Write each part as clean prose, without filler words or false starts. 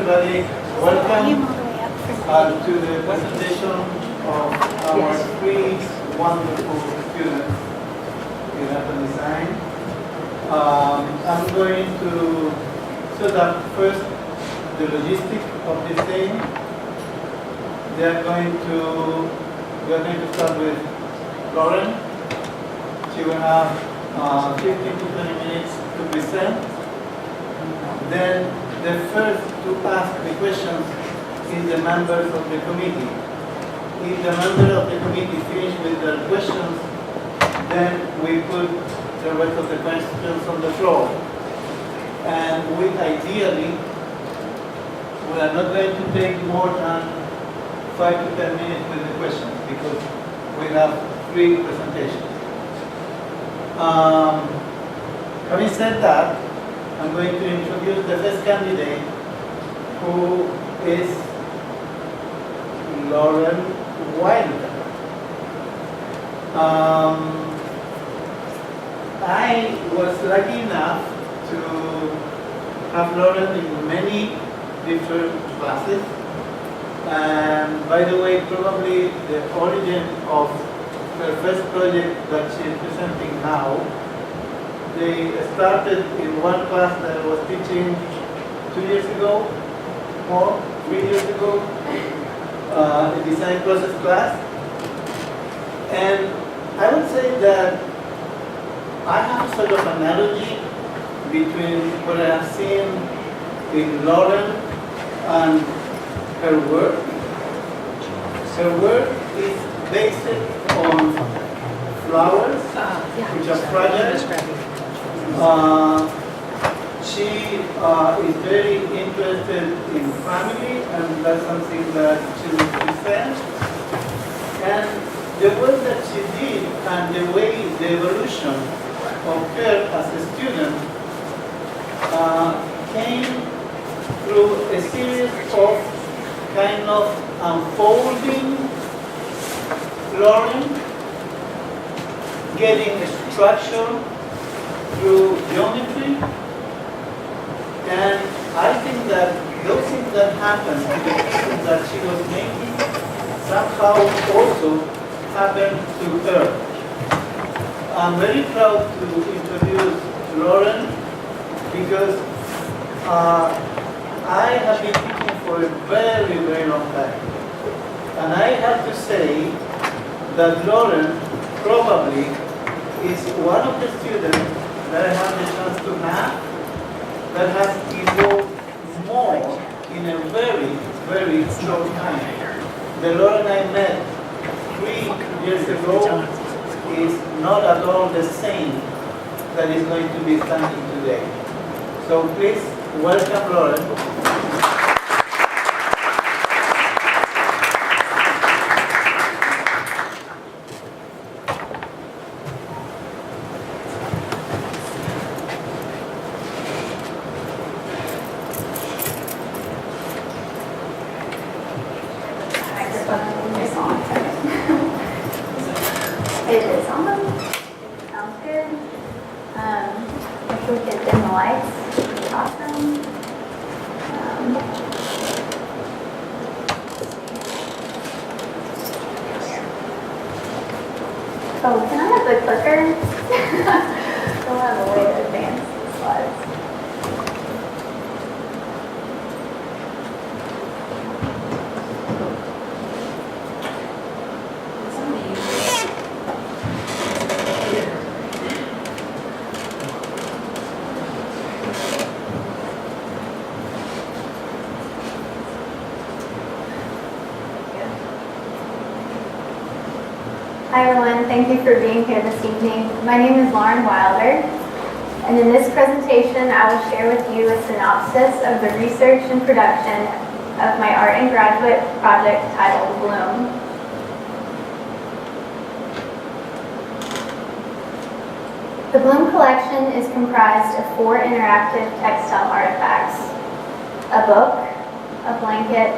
everybody. Welcome to the presentation of our three wonderful students in urban design. I'm going to set up first the logistics of this thing. We are going to start with Lauren. She will have 15 to 20 minutes to present. Then the first to ask the questions is the members of the committee. If the members of the committee finish with their questions, then we put the rest of the questions on the floor. And we ideally, we are not going to take more than 5 to 10 minutes with the questions because we have 3 presentations. Having said that, I'm going to introduce the first candidate, who is Lauren Wilder. I was lucky enough to have Lauren in many different classes. And by the way, probably the origin of her first project that she is presenting now, they started in one class that I was teaching 2 years ago, or 3 years ago, a design process class. And I would say that I have sort of analogy between what I have seen in Lauren and her work. Her work is based on flowers, which are fragile. She is very interested in family, and that's something that she will present. And the work that she did and the way the evolution of her as a student came through a series of kind of unfolding Lauren, getting structure through geometry, and I think that those things that happened to the pieces that she was making somehow also happened to her. I'm very proud to introduce Lauren because I have been teaching for a very, very long time. And I have to say that Lauren probably is one of the students that I have the chance to have that has evolved more in a very, very short time. The Lauren I met 3 years ago is not at all the same that is going to be standing today. So please welcome Lauren. It is on. Sounds good. If we could dim the lights, it'd be awesome. Oh, can I have the clicker? Don't have a way to advance the slides. Hi everyone, thank you for being here this evening. My name is Lauren Wilder, and in this presentation I will share with you a synopsis of the research and production of my art and graduate project titled Bloom. The Bloom collection is comprised of 4 interactive textile artifacts: a book, a blanket,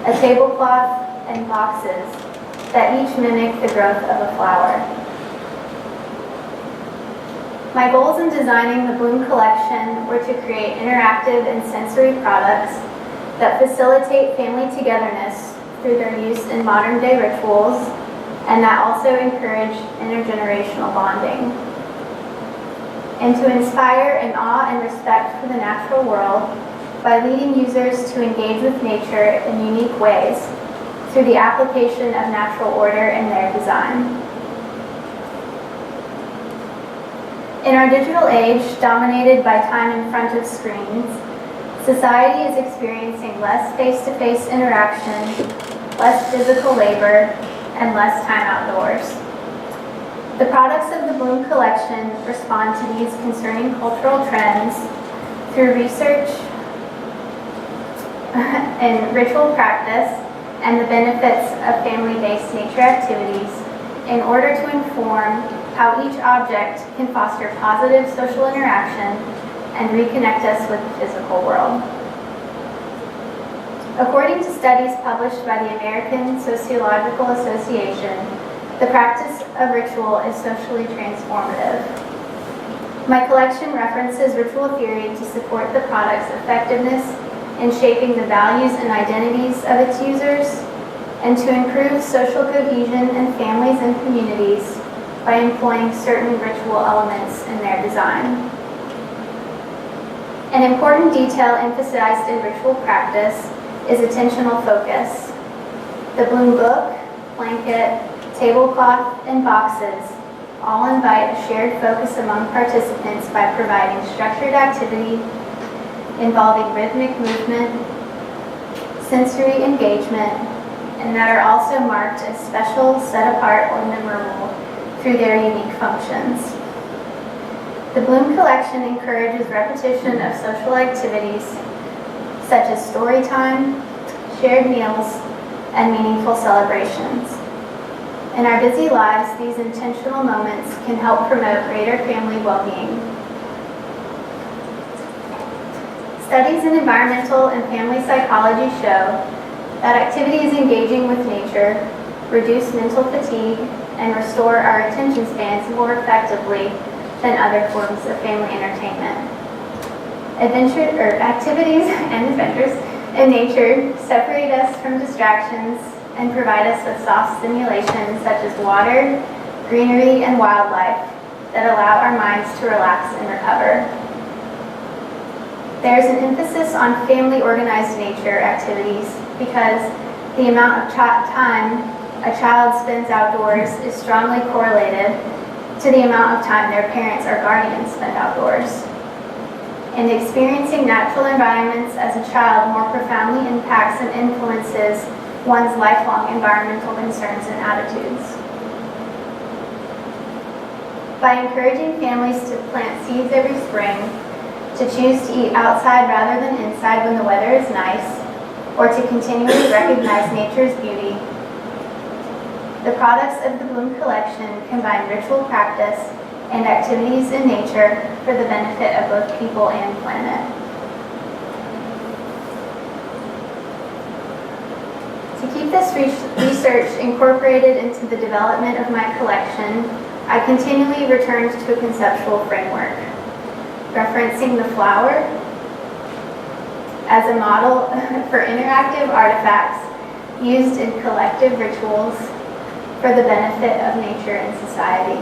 a tablecloth, and boxes that each mimic the growth of a flower. My goals in designing the Bloom collection were to create interactive and sensory products that facilitate family togetherness through their use in modern-day rituals, and that also encourage intergenerational bonding. And to inspire an awe and respect for the natural world by leading users to engage with nature in unique ways through the application of natural order in their design. In our digital age, dominated by time in front of screens, society is experiencing less face-to-face interaction, less physical labor, and less time outdoors. The products of the Bloom Collection respond to these concerning cultural trends through research and ritual practice and the benefits of family-based nature activities in order to inform how each object can foster positive social interaction and reconnect us with the physical world. According to studies published by the American Sociological Association, the practice of ritual is socially transformative. My collection references ritual theory to support the product's effectiveness in shaping the values and identities of its users, and to improve social cohesion in families and communities by employing certain ritual elements in their design. An important detail emphasized in ritual practice is attentional focus. The Bloom book, blanket, tablecloth, and boxes all invite a shared focus among participants by providing structured activity involving rhythmic movement, sensory engagement, and that are also marked as special, set apart, or memorable through their unique functions. The Bloom Collection encourages repetition of social activities such as story time, shared meals, and meaningful celebrations. In our busy lives, these intentional moments can help promote greater family well-being. Studies in environmental and family psychology show that activities engaging with nature reduce mental fatigue and restore our attention spans more effectively than other forms of family entertainment. Activities and adventures in nature separate us from distractions and provide us with soft stimulations such as water, greenery, and wildlife that allow our minds to relax and recover. There's an emphasis on family-organized nature activities because the amount of time a child spends outdoors is strongly correlated to the amount of time their parents or guardians spend outdoors. And experiencing natural environments as a child more profoundly impacts and influences one's lifelong environmental concerns and attitudes. By encouraging families to plant seeds every spring, to choose to eat outside rather than inside when the weather is nice, or to continually recognize nature's beauty, the products of the Bloom Collection combine ritual practice and activities in nature for the benefit of both people and planet. To keep this research incorporated into the development of my collection, I continually returned to a conceptual framework, referencing the flower as a model for interactive artifacts used in collective rituals for the benefit of nature and society.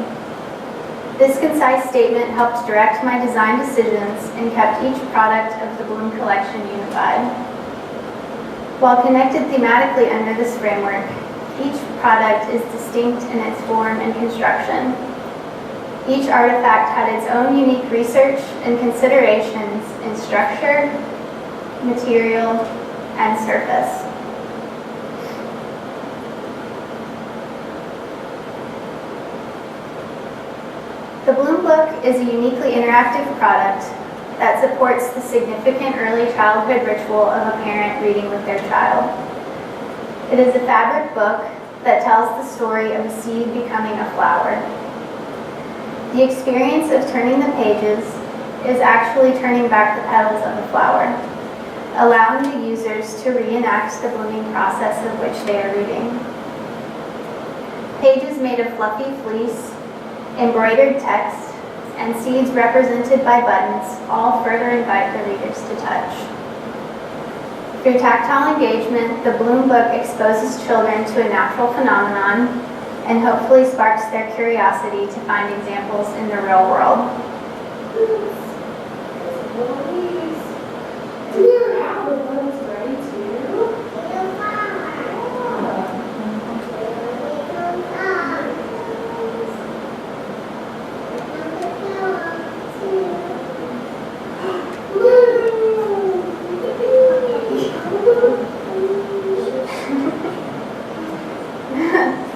This concise statement helped direct my design decisions and kept each product of the Bloom Collection unified. While connected thematically under this framework, each product is distinct in its form and construction. Each artifact had its own unique research and considerations in structure, material, and surface. The Bloom Book is a uniquely interactive product that supports the significant early childhood ritual of a parent reading with their child. It is a fabric book that tells the story of a seed becoming a flower. The experience of turning the pages is actually turning back the petals of the flower, allowing the users to reenact the blooming process of which they are reading. Pages made of fluffy fleece, embroidered text, and seeds represented by buttons all further invite the readers to touch. Through tactile engagement, the Bloom book exposes children to a natural phenomenon and hopefully sparks their curiosity to find examples in the real world.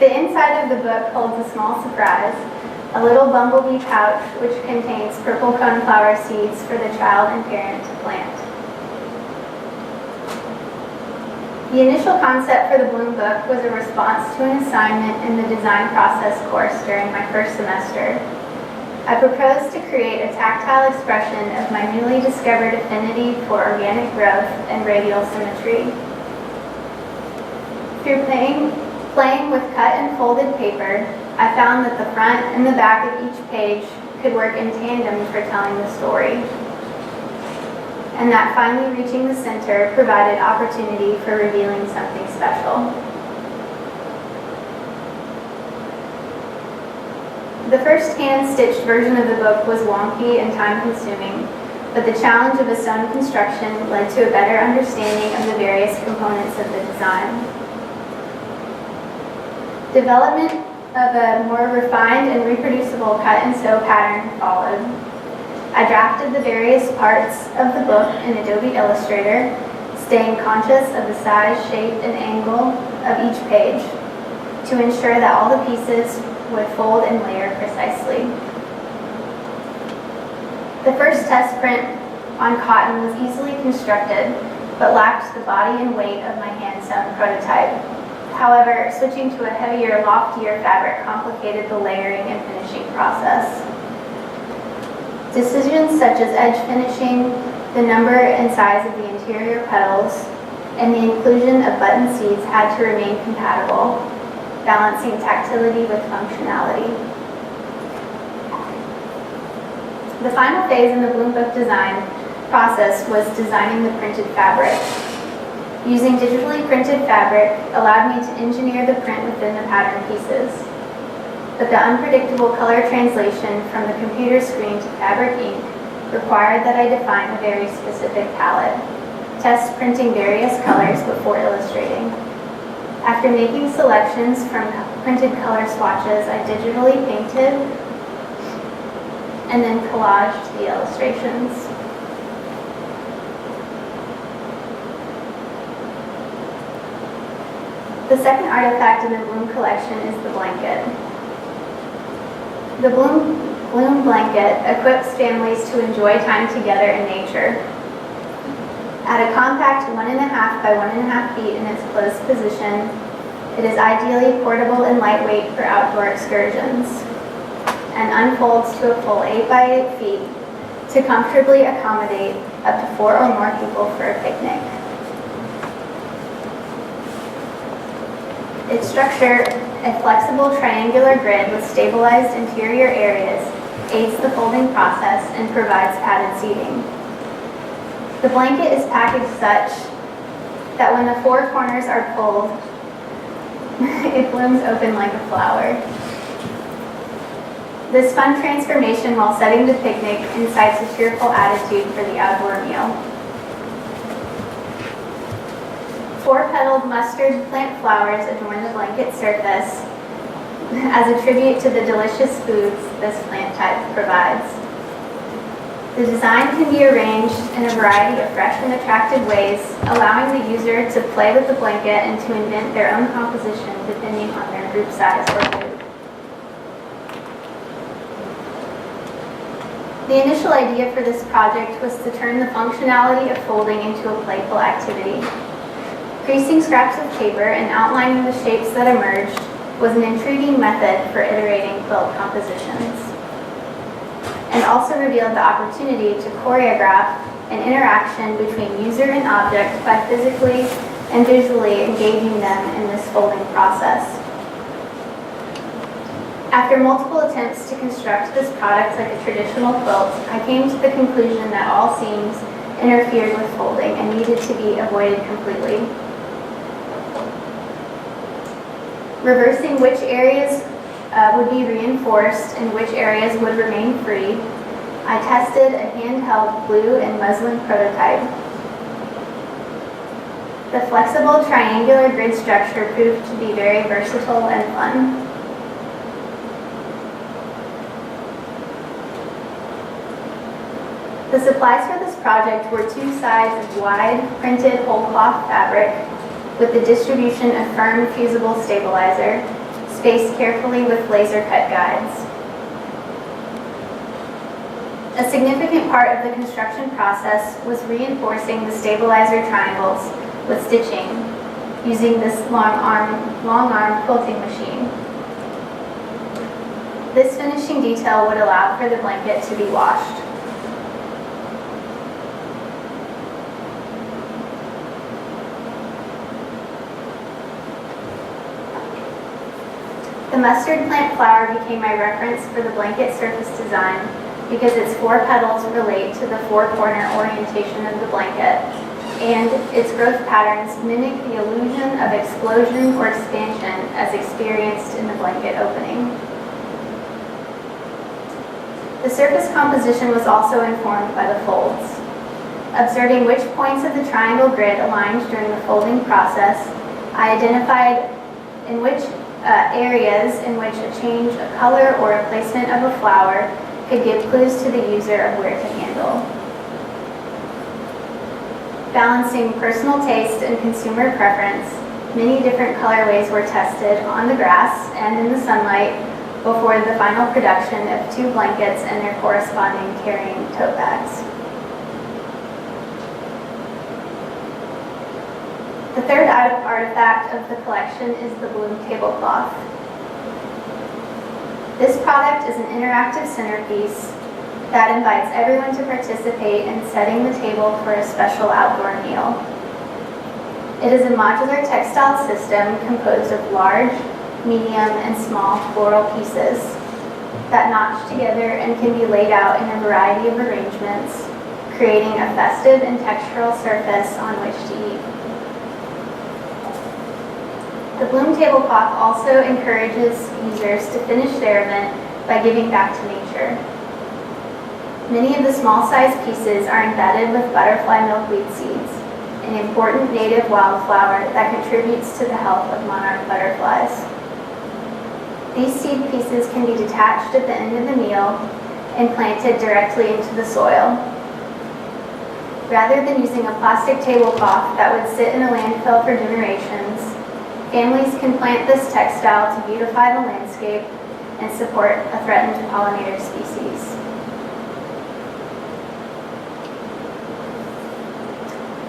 The inside of the book holds a small surprise, a little bumblebee pouch which contains purple coneflower seeds for the child and parent to plant. The initial concept for the Bloom book was a response to an assignment in the design process course during my first semester. I proposed to create a tactile expression of my newly discovered affinity for organic growth and radial symmetry. Through playing with cut and folded paper, I found that the front and the back of each page could work in tandem for telling the story, and that finally reaching the center provided opportunity for revealing something special. The first hand-stitched version of the book was wonky and time-consuming, but the challenge of a sewn construction led to a better understanding of the various components of the design. Development of a more refined and reproducible cut-and-sew pattern followed. I drafted the various parts of the book in Adobe Illustrator, staying conscious of the size, shape, and angle of each page to ensure that all the pieces would fold and layer precisely. The first test print on cotton was easily constructed, but lacked the body and weight of my hand-sewn prototype. However, switching to a heavier, loftier fabric complicated the layering and finishing process. Decisions such as edge finishing, the number and size of the interior petals, and the inclusion of button seeds had to remain compatible, balancing tactility with functionality. The final phase in the Bloom book design process was designing the printed fabric. Using digitally printed fabric allowed me to engineer the print within the pattern pieces. But the unpredictable color translation from the computer screen to fabric ink required that I define a very specific palette, test printing various colors before illustrating. After making selections from printed color swatches, I digitally painted and then collaged the illustrations. The second artifact in the Bloom collection is the blanket. The Bloom blanket equips families to enjoy time together in nature. At a compact 1.5 by 1.5 feet in its closed position, it is ideally portable and lightweight for outdoor excursions, and unfolds to a full 8 by 8 feet to comfortably accommodate up to 4 or more people for a picnic. Its structure, a flexible triangular grid with stabilized interior areas, aids the folding process and provides padded seating. The blanket is packaged such that when the 4 corners are pulled, it blooms open like a flower. This fun transformation while setting the picnic incites a cheerful attitude for the outdoor meal. 4-petaled mustard plant flowers adorn the blanket surface as a tribute to the delicious foods this plant type provides. The design can be arranged in a variety of fresh and attractive ways, allowing the user to play with the blanket and to invent their own composition depending on their group size or mood. The initial idea for this project was to turn the functionality of folding into a playful activity. Creasing scraps of paper and outlining the shapes that emerged was an intriguing method for iterating quilt compositions, and also revealed the opportunity to choreograph an interaction between user and object by physically and visually engaging them in this folding process. After multiple attempts to construct this product like a traditional quilt, I came to the conclusion that all seams interfered with folding and needed to be avoided completely. Reversing which areas would be reinforced and which areas would remain free, I tested a handheld blue and muslin prototype. The flexible triangular grid structure proved to be very versatile and fun. The supplies for this project were 2 sides of wide printed whole cloth fabric with the distribution of firm fusible stabilizer, spaced carefully with laser cut guides. A significant part of the construction process was reinforcing the stabilizer triangles with stitching using this long arm quilting machine. This finishing detail would allow for the blanket to be washed. The mustard plant flower became my reference for the blanket surface design because its 4 petals relate to the 4-corner orientation of the blanket, and its growth patterns mimic the illusion of explosion or expansion as experienced in the blanket opening. The surface composition was also informed by the folds. Observing which points of the triangle grid aligned during the folding process, I identified in which areas in which a change of color or a placement of a flower could give clues to the user of where to handle. Balancing personal taste and consumer preference, many different colorways were tested on the grass and in the sunlight before the final production of 2 blankets and their corresponding carrying tote bags. The third artifact of the collection is the Bloom tablecloth. This product is an interactive centerpiece that invites everyone to participate in setting the table for a special outdoor meal. It is a modular textile system composed of large, medium, and small floral pieces that notch together and can be laid out in a variety of arrangements, creating a festive and textural surface on which to eat. The Bloom tablecloth also encourages users to finish their event by giving back to nature. Many of the small-sized pieces are embedded with butterfly milkweed seeds, an important native wildflower that contributes to the health of monarch butterflies. These seed pieces can be detached at the end of the meal and planted directly into the soil. Rather than using a plastic tablecloth that would sit in a landfill for generations, families can plant this textile to beautify the landscape and support a threatened pollinator species.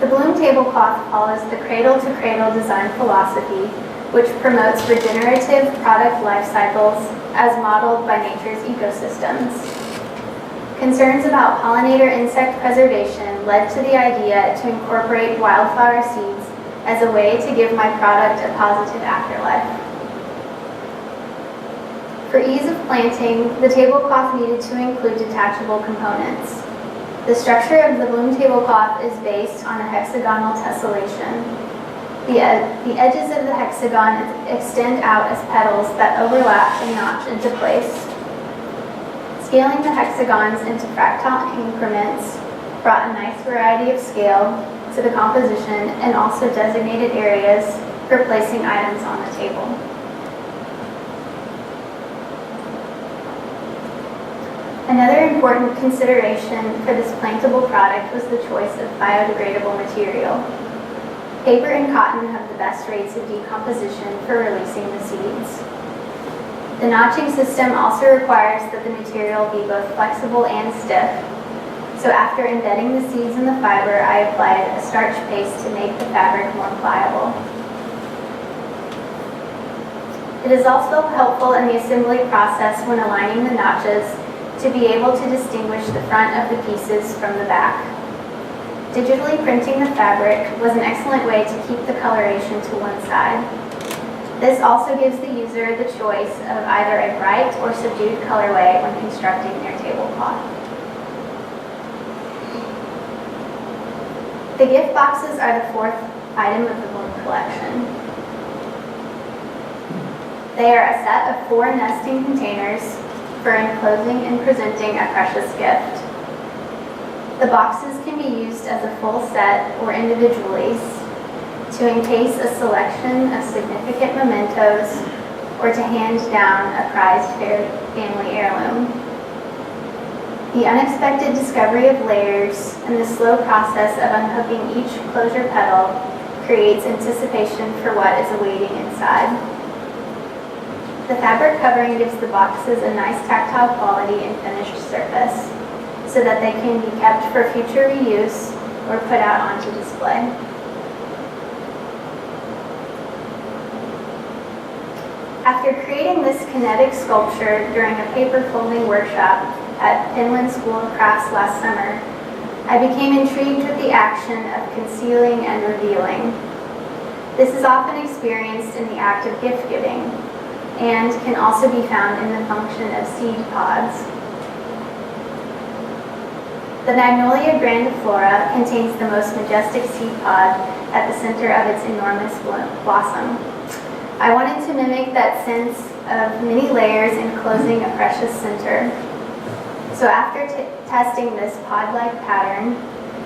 The Bloom tablecloth follows the cradle-to-cradle design philosophy, which promotes regenerative product life cycles as modeled by nature's ecosystems. Concerns about pollinator insect preservation led to the idea to incorporate wildflower seeds as a way to give my product a positive afterlife. For ease of planting, the tablecloth needed to include detachable components. The structure of the Bloom tablecloth is based on a hexagonal tessellation. The edges of the hexagon extend out as petals that overlap and notch into place. Scaling the hexagons into fractal increments brought a nice variety of scale to the composition and also designated areas for placing items on the table. Another important consideration for this plantable product was the choice of biodegradable material. Paper and cotton have the best rates of decomposition for releasing the seeds. The notching system also requires that the material be both flexible and stiff. So after embedding the seeds in the fiber, I applied a starch paste to make the fabric more pliable. It is also helpful in the assembly process when aligning the notches to be able to distinguish the front of the pieces from the back. Digitally printing the fabric was an excellent way to keep the coloration to one side. This also gives the user the choice of either a bright or subdued colorway when constructing their tablecloth. The gift boxes are the fourth item of the Bloom collection. They are a set of 4 nesting containers for enclosing and presenting a precious gift. The boxes can be used as a full set or individually to encase a selection of significant mementos or to hand down a prized family heirloom. The unexpected discovery of layers and the slow process of unhooking each closure petal creates anticipation for what is awaiting inside. The fabric covering gives the boxes a nice tactile quality and finished surface so that they can be kept for future reuse or put out onto display. After creating this kinetic sculpture during a paper folding workshop at Penland School of Crafts last summer, I became intrigued with the action of concealing and revealing. This is often experienced in the act of gift giving and can also be found in the function of seed pods. The Magnolia grandiflora contains the most majestic seed pod at the center of its enormous blossom. I wanted to mimic that sense of many layers enclosing a precious center. So after testing this pod-like pattern,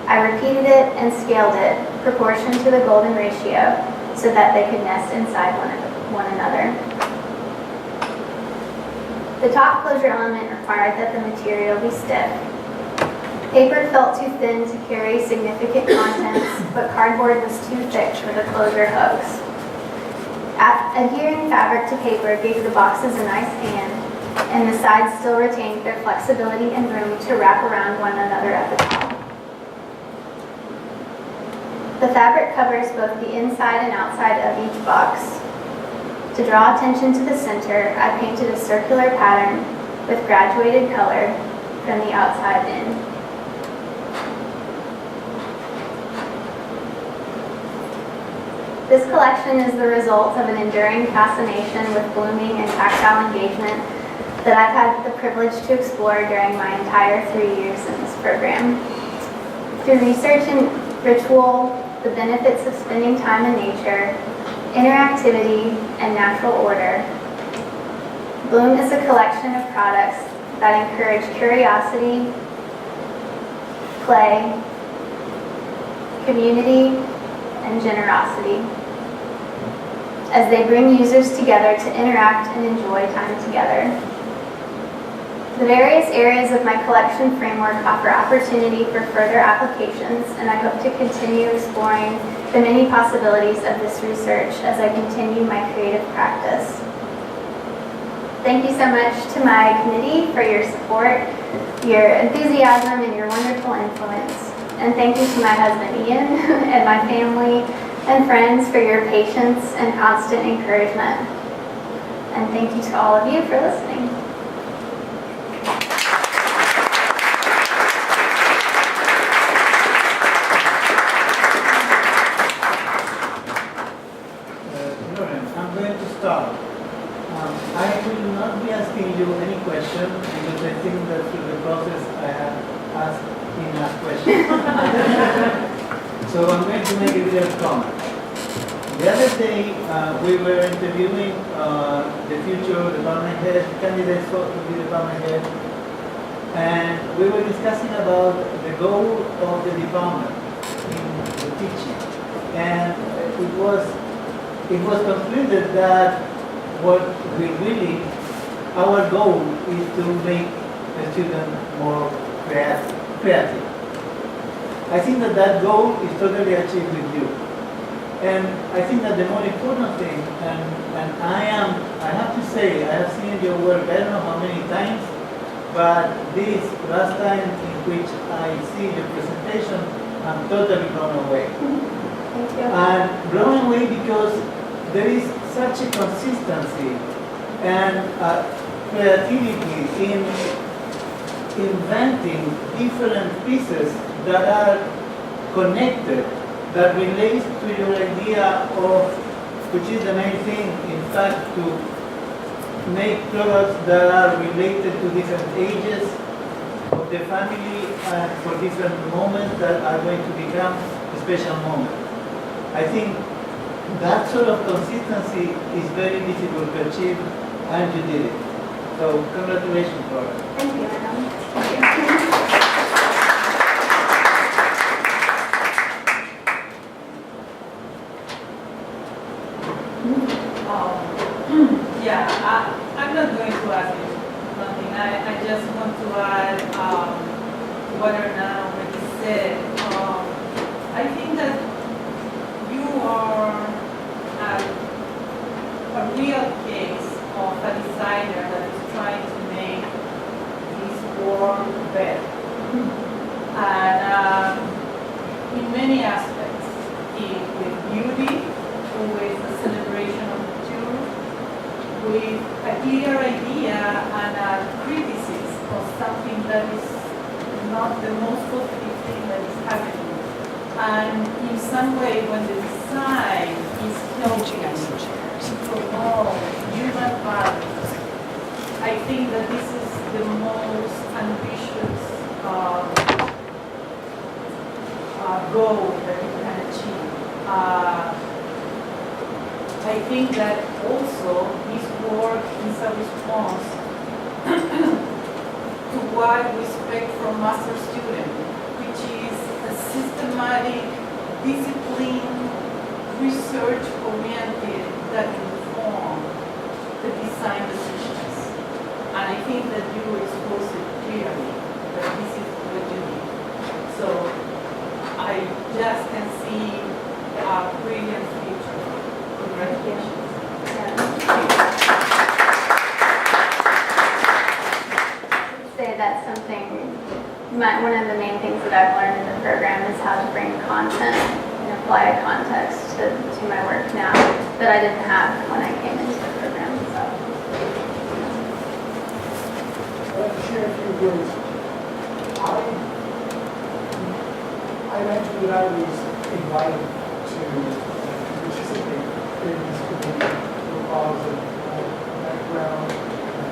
I repeated it and scaled it, proportioned to the golden ratio, so that they could nest inside one another. The top closure element required that the material be stiff. Paper felt too thin to carry significant contents, but cardboard was too thick for the closure hooks. Adhering fabric to paper gave the boxes a nice hand, and the sides still retained their flexibility and room to wrap around one another at the top. The fabric covers both the inside and outside of each box. To draw attention to the center, I painted a circular pattern with graduated color from the outside in. This collection is the result of an enduring fascination with blooming and tactile engagement that I've had the privilege to explore during my entire 3 years in this program. Through research and ritual, the benefits of spending time in nature, interactivity, and natural order, Bloom is a collection of products that encourage curiosity, play, community, and generosity, as they bring users together to interact and enjoy time together. The various areas of my collection framework offer opportunity for further applications, and I hope to continue exploring the many possibilities of this research as I continue my creative practice. Thank you so much to my committee for your support, your enthusiasm, and your wonderful influence. And thank you to my husband Ian and my family and friends for your patience and constant encouragement. And thank you to all of you for listening. Lauren, I'm going to start. I will not be asking you any question because I think that through the process I have asked enough questions. So I'm going to make a little comment. The other day we were interviewing the future department head, candidates for to be department head, and we were discussing about the goal of the department in the teaching. And it was concluded that what we really, our goal is to make the student more creative. I think that goal is totally achieved with you. And I think that the more important thing, and I have to say, I have seen your work, I don't know how many times, but this last time in which I see your presentation, I'm totally blown away. Thank you. And blown away because there is such a consistency and creativity in inventing different pieces that are connected, that relates to your idea of, which is the main thing, in fact, to make products that are related to different ages of the family and for different moments that are going to become special moment. I think that sort of consistency is very difficult to achieve, and you did it. So congratulations, Laura. Thank you, Adam. Yeah, I'm not going to ask you nothing. I just want to add what Hernán already said. I think that you are a real case of a designer that is trying to make this world better. And in many aspects, with beauty, with the celebration of the truth, with a clear idea and a criticism of something that is not the most positive thing that is happening. And in some way, when the design is helping to promote human values, I think that this is the most ambitious goal that you can achieve. I think that also this work is a response to what we expect from master student, which is a systematic, disciplined, research-oriented that inform the design decisions. And I think that you expose it clearly, that this is what you need. So I just can see a brilliant future. Congratulations. Say that's something, one of the main things that I've learned in the program is how to bring content and apply a context to my work now that I didn't have when I came into the program. So. I'd like to share a few words. I mentioned that I was invited to participate in this committee because of my background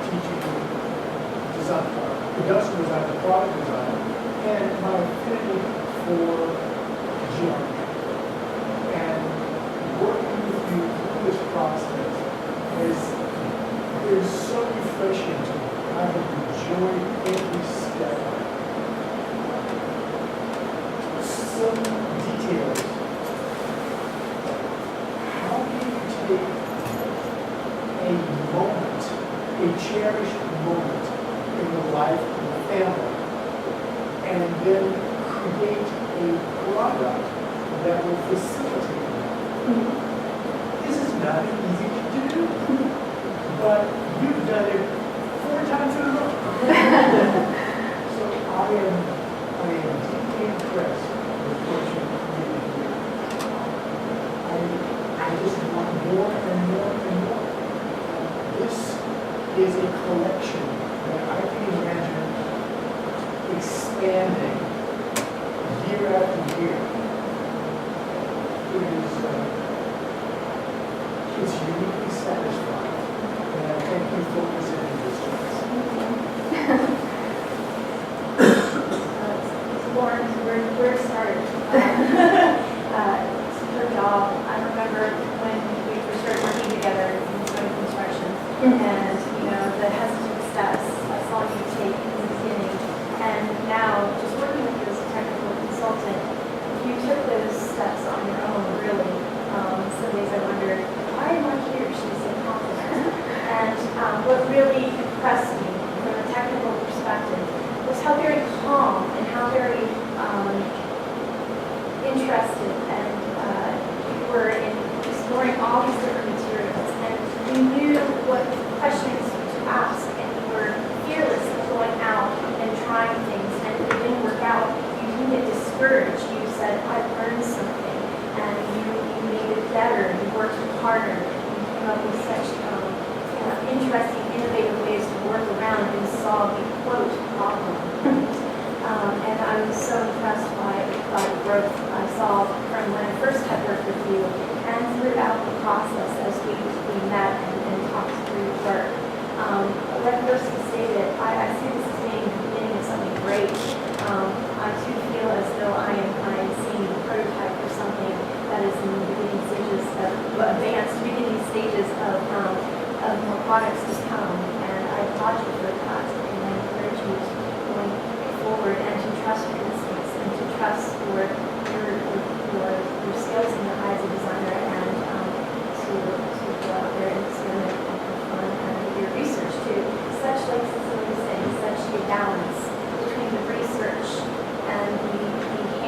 teaching design, production design, and product design, and my affinity for geometry. And working with you through this process is so refreshing to me. I have enjoyed every step. Some details. How do you take a moment, a cherished moment in the life of a family, and then create a product that will facilitate that? This is not easy to do, but you've done it 4 times in a row. So I am deeply impressed with what you're doing here. I just want more and more and more. This is a collection that I can imagine expanding year after year. It's uniquely satisfying, and I thank you for presenting this to us. Lauren, where to start? It's her job. I remember when we first started working together in Stone Construction, and the hesitant steps I saw you take in the beginning, and now just working with you as a technical consultant, you took those steps on your own, really. Some days I wondered, why am I here? She's so confident. And what really impressed me from a technical perspective was how very calm and how very interested and you were in exploring all these different materials. And you knew what question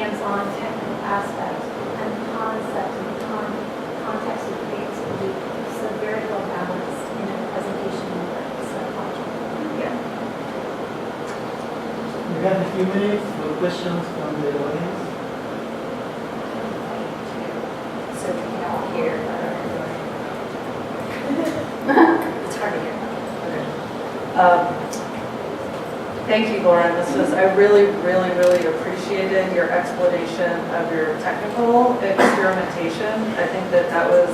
hands-on technical aspect and the concept and the context of creativity. So very well balanced in a presentation work. So yeah. We have a few minutes for questions from the audience. So we can all hear. It's hard to hear. Thank you, Lauren. I really appreciated your explanation of your technical experimentation. I think that was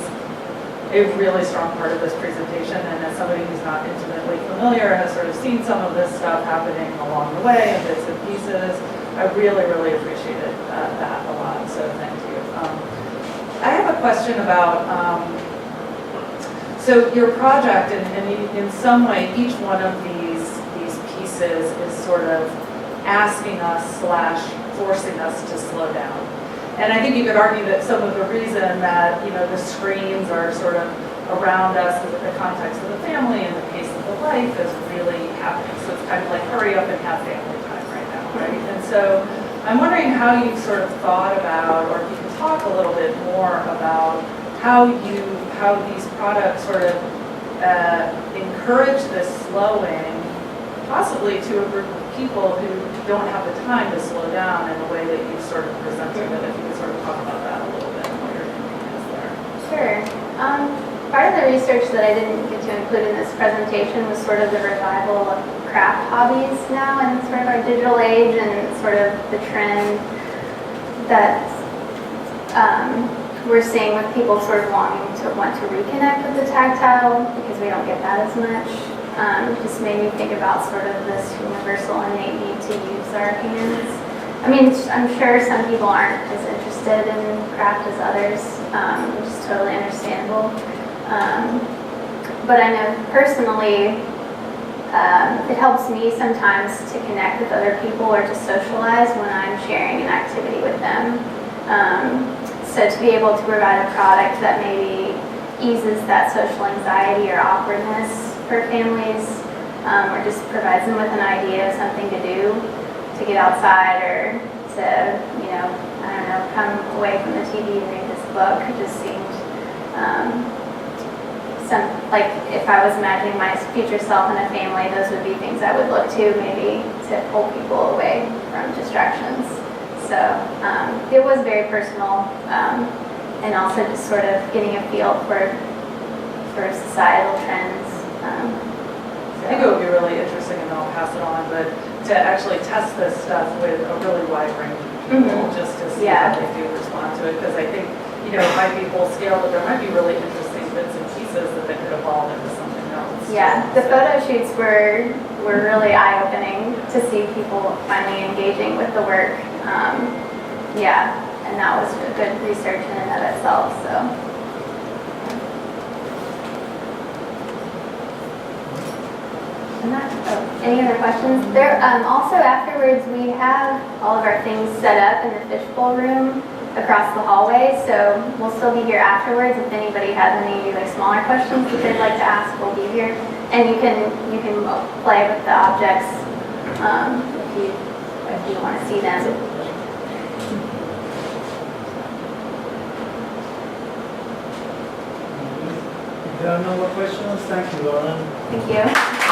a really strong part of this presentation, and as somebody who's not intimately familiar and has sort of seen some of this stuff happening along the way in bits and pieces, I really appreciated that a lot, so thank you. I have a question about, so your project, and in some way, each one of these pieces is sort of asking us / forcing us to slow down. And I think you could argue that some of the reason that, the screens are sort of around us is that the context of the family and the pace of the life is really happening. So it's kind of like hurry up and have family time right now, right? And so I'm wondering how you've sort of thought about, or if you can talk a little bit more about how these products sort of encourage this slowing, possibly to a group of people who don't have the time to slow down in the way that you've sort of presented it. If you could sort of talk about that a little bit and what your thinking is there. Sure. Part of the research that I didn't get to include in this presentation was sort of the revival of craft hobbies now in sort of our digital age, and sort of the trend that we're seeing with people sort of want to reconnect with the tactile because we don't get that as much. Just made me think about sort of this universal innate need to use our hands. I mean, I'm sure some people aren't as interested in craft as others, which is totally understandable. But I know personally, it helps me sometimes to connect with other people or to socialize when I'm sharing an activity with them. So to be able to provide a product that maybe eases that social anxiety or awkwardness for families, or just provides them with an idea of something to do, to get outside or to, I don't know, come away from the TV and read this book. It just seemed like if I was imagining my future self in a family, those would be things I would look to maybe to pull people away from distractions. So it was very personal, and also just sort of getting a feel for sort of societal trends. I think it would be really interesting, and I'll pass it on, but to actually test this stuff with a really wide range of people, just to see how they do respond to it, because I think, it might be full scale, but there might be really interesting bits and pieces that they could evolve into something else. Yeah, the photo shoots were really eye-opening to see people finally engaging with the work. And that was a good research in and of itself. So. Any other questions? There. Also, afterwards, we have all of our things set up in the fishbowl room across the hallway. So we'll still be here afterwards. If anybody has any smaller questions that they'd like to ask, we'll be here. And you can play with the objects if you want to see them. If there are no more questions, thank you, Lauren. Thank you.